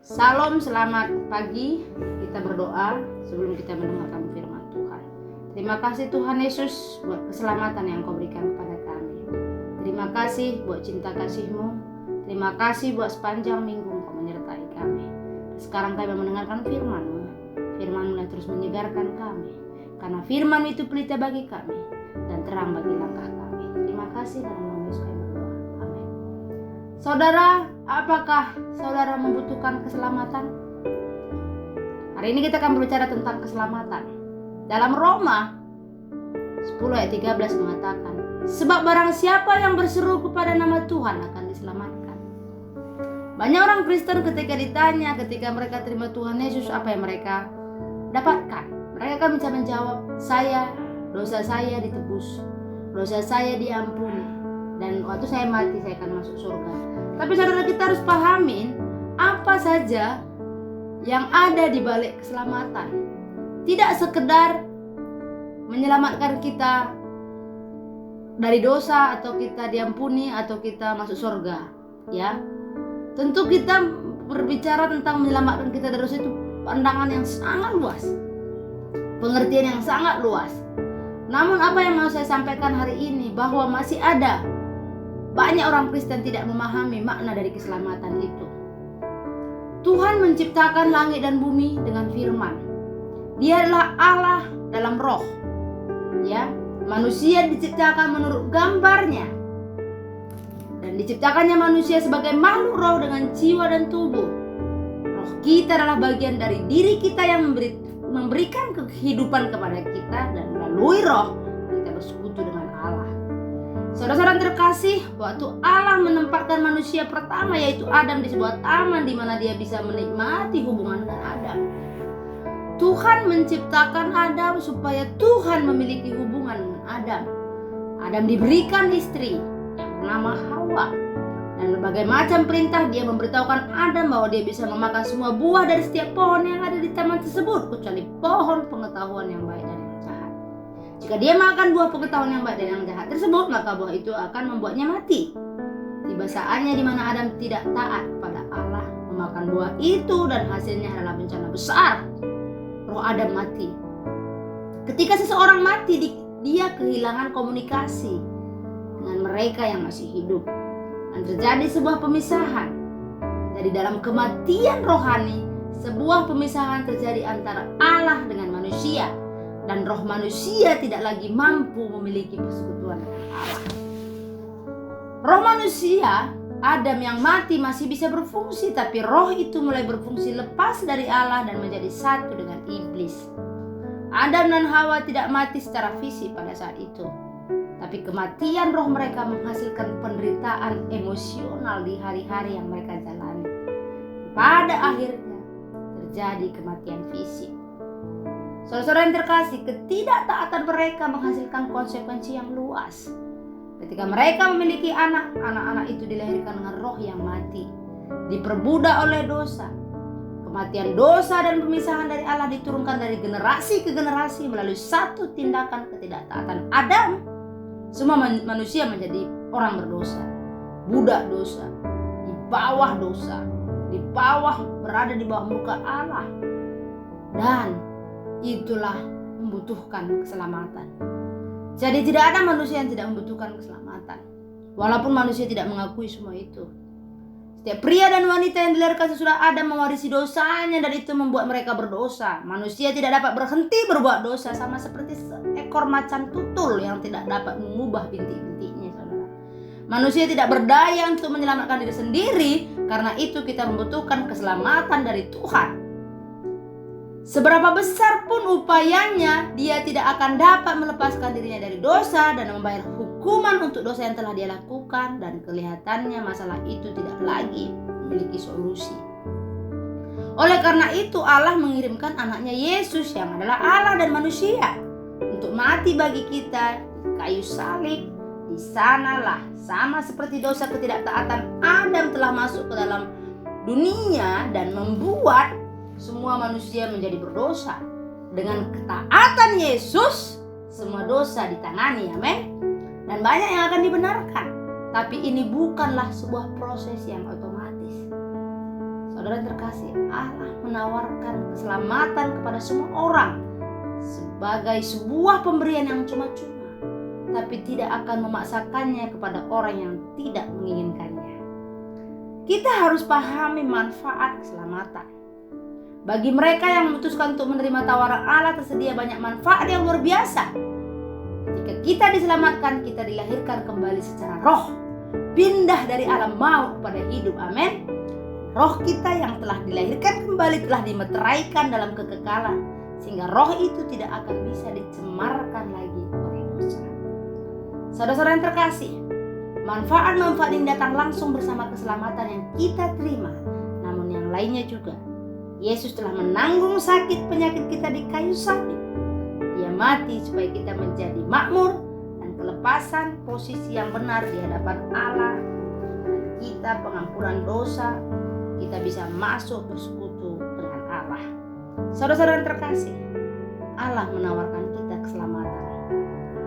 Salam, selamat pagi. Kita berdoa sebelum kita mendengarkan firman Tuhan. Terima kasih Tuhan Yesus buat keselamatan yang Kau berikan kepada kami. Terima kasih buat cinta kasih-Mu. Terima kasih buat sepanjang minggu Kau menyertai kami. Sekarang kami mendengarkan firman-Mu. Firman-Mu yang terus menyegarkan kami. Karena firman itu pelita bagi kami dan terang bagi langkah kami. Terima kasih dalam nama Yesus kami berdoa. Amin. Saudara, apakah saudara membutuhkan keselamatan? Hari ini kita akan berbicara tentang keselamatan. Dalam Roma 10 ayat 13 mengatakan, sebab barang siapa yang berseru kepada nama Tuhan akan diselamatkan. Banyak orang Kristen ketika ditanya, ketika mereka terima Tuhan Yesus, apa yang mereka dapatkan? Mereka akan bisa menjawab, dosa saya ditebus, dosa saya diampuni, dan waktu saya mati saya akan masuk surga. Tapi saudara, kita harus pahamin apa saja yang ada di balik keselamatan. Tidak sekedar menyelamatkan kita dari dosa atau kita diampuni atau kita masuk surga, ya. Tentu kita berbicara tentang menyelamatkan kita dari dosa itu pandangan yang sangat luas, pengertian yang sangat luas. Namun apa yang mau saya sampaikan hari ini, bahwa masih ada banyak orang Kristen tidak memahami makna dari keselamatan itu. Tuhan menciptakan langit dan bumi dengan firman. Dia adalah Allah dalam roh. Ya, manusia diciptakan menurut gambarnya. Dan diciptakannya manusia sebagai makhluk roh dengan jiwa dan tubuh. Roh kita adalah bagian dari diri kita yang memberikan kehidupan kepada kita, dan melalui roh kita bersekutu dengan Allah. Saudara-saudara terkasih, waktu Allah menempatkan manusia pertama yaitu Adam di sebuah taman di mana dia bisa menikmati hubungan dengan Adam. Tuhan menciptakan Adam supaya Tuhan memiliki hubungan dengan Adam. Adam diberikan istri yang bernama Hawa. Dan berbagai macam perintah dia memberitahukan Adam bahwa dia bisa memakan semua buah dari setiap pohon yang ada di taman tersebut, kecuali pohon pengetahuan yang baik dan yang jahat. Jika dia makan buah pengetahuan yang baik dan yang jahat tersebut, maka buah itu akan membuatnya mati. Tiba saatnya di mana Adam tidak taat kepada Allah, memakan buah itu, dan hasilnya adalah bencana besar. Roh Adam mati. Ketika seseorang mati, dia kehilangan komunikasi dengan mereka yang masih hidup. Dan terjadi sebuah pemisahan. Jadi dalam kematian rohani, sebuah pemisahan terjadi antara Allah dengan manusia. Dan roh manusia tidak lagi mampu memiliki persekutuan dengan Allah. Roh manusia, Adam yang mati masih bisa berfungsi, tapi roh itu mulai berfungsi lepas dari Allah dan menjadi satu dengan iblis. Adam dan Hawa tidak mati secara fisik pada saat itu, tapi kematian roh mereka menghasilkan penderitaan emosional di hari-hari yang mereka jalani. Pada akhirnya terjadi kematian fisik. Saudara-saudara yang terkasih, ketidaktaatan mereka menghasilkan konsekuensi yang luas. Ketika mereka memiliki anak-anak itu dilahirkan dengan roh yang mati, diperbudak oleh dosa. Kematian dosa dan pemisahan dari Allah diturunkan dari generasi ke generasi melalui satu tindakan ketidaktaatan Adam. Semua manusia menjadi orang berdosa, budak dosa, berada di bawah muka Allah. Dan itulah membutuhkan keselamatan. Jadi tidak ada manusia yang tidak membutuhkan keselamatan, walaupun manusia tidak mengakui semua itu. Setiap pria dan wanita yang dilahirkan sesudah Adam mewarisi dosanya, dan itu membuat mereka berdosa. Manusia tidak dapat berhenti berbuat dosa, sama seperti seekor macan tutul yang tidak dapat mengubah bintik-bintiknya, saudara. Manusia tidak berdaya untuk menyelamatkan diri sendiri, karena itu kita membutuhkan keselamatan dari Tuhan. Seberapa besar pun upayanya, dia tidak akan dapat melepaskan dirinya dari dosa dan membayar hukuman untuk dosa yang telah dia lakukan, dan kelihatannya masalah itu tidak lagi memiliki solusi. Oleh karena itu Allah mengirimkan anaknya Yesus yang adalah Allah dan manusia untuk mati bagi kita di kayu salib. Di sanalah, sama seperti dosa ketidaktaatan Adam telah masuk ke dalam dunia dan membuat semua manusia menjadi berdosa. Dengan ketaatan Yesus, semua dosa ditangani, amin. Dan banyak yang akan dibenarkan. Tapi ini bukanlah sebuah proses yang otomatis. Saudara yang terkasih, Allah menawarkan keselamatan kepada semua orang sebagai sebuah pemberian yang cuma-cuma, tapi tidak akan memaksakannya kepada orang yang tidak menginginkannya. Kita harus pahami manfaat keselamatan. Bagi mereka yang memutuskan untuk menerima tawaran Allah, tersedia banyak manfaat yang luar biasa. Ketika kita diselamatkan, kita dilahirkan kembali secara roh, pindah dari alam maut kepada hidup. Amin. Roh kita yang telah dilahirkan kembali telah dimeteraikan dalam kekekalan, sehingga roh itu tidak akan bisa dicemarkan lagi oleh dosa. Saudara-saudara yang terkasih, manfaat-manfaat ini datang langsung bersama keselamatan yang kita terima, namun yang lainnya juga. Yesus telah menanggung sakit penyakit kita di kayu salib. Dia mati supaya kita menjadi makmur dan kelepasan posisi yang benar di hadapan Allah. Dan kita pengampunan dosa, kita bisa masuk bersekutu dengan Allah. Saudara-saudara yang terkasih, Allah menawarkan kita keselamatan,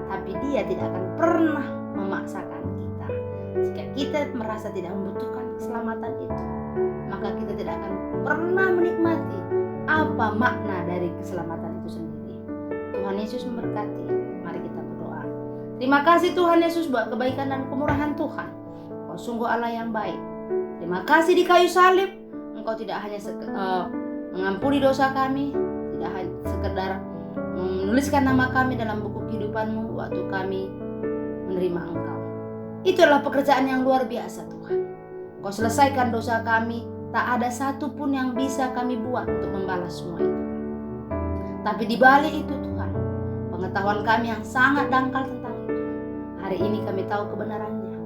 tapi Dia tidak akan pernah memaksakan kita. Jika kita merasa tidak membutuhkan keselamatan itu, maka kita tidak akan pernah menikmati apa makna dari keselamatan itu sendiri. Tuhan Yesus memberkati. Mari kita berdoa. Terima kasih Tuhan Yesus buat kebaikan dan kemurahan Tuhan. Kau sungguh Allah yang baik. Terima kasih di kayu salib, Engkau tidak hanya mengampuni dosa kami, tidak hanya sekedar menuliskan nama kami dalam buku kehidupan-Mu waktu kami menerima Engkau. Itu adalah pekerjaan yang luar biasa Tuhan. Kau selesaikan dosa kami, tak ada satupun yang bisa kami buat untuk membalas semua itu. Tapi di balik itu Tuhan, pengetahuan kami yang sangat dangkal tentang itu, hari ini kami tahu kebenarannya,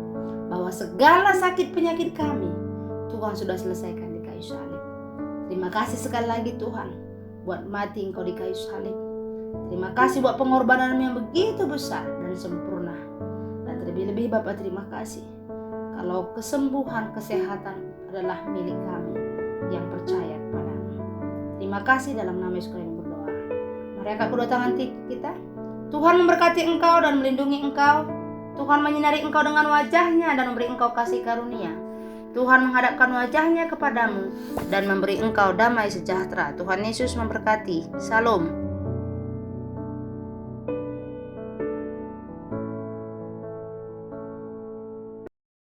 bahwa segala sakit penyakit kami Tuhan sudah selesaikan di kayu salib. Terima kasih sekali lagi Tuhan buat mati Engkau di kayu salib. Terima kasih buat pengorbanan yang begitu besar dan sempurna. Dan terlebih-lebih Bapa, terima kasih kalau kesembuhan, kesehatan adalah milik kami yang percaya kepada-Mu. Terima kasih dalam nama Yesus kami berdoa. Mari angkat kedua tangan kita. Tuhan memberkati engkau dan melindungi engkau. Tuhan menyinari engkau dengan wajah-Nya dan memberi engkau kasih karunia. Tuhan menghadapkan wajah-Nya kepadamu dan memberi engkau damai sejahtera. Tuhan Yesus memberkati. Salam.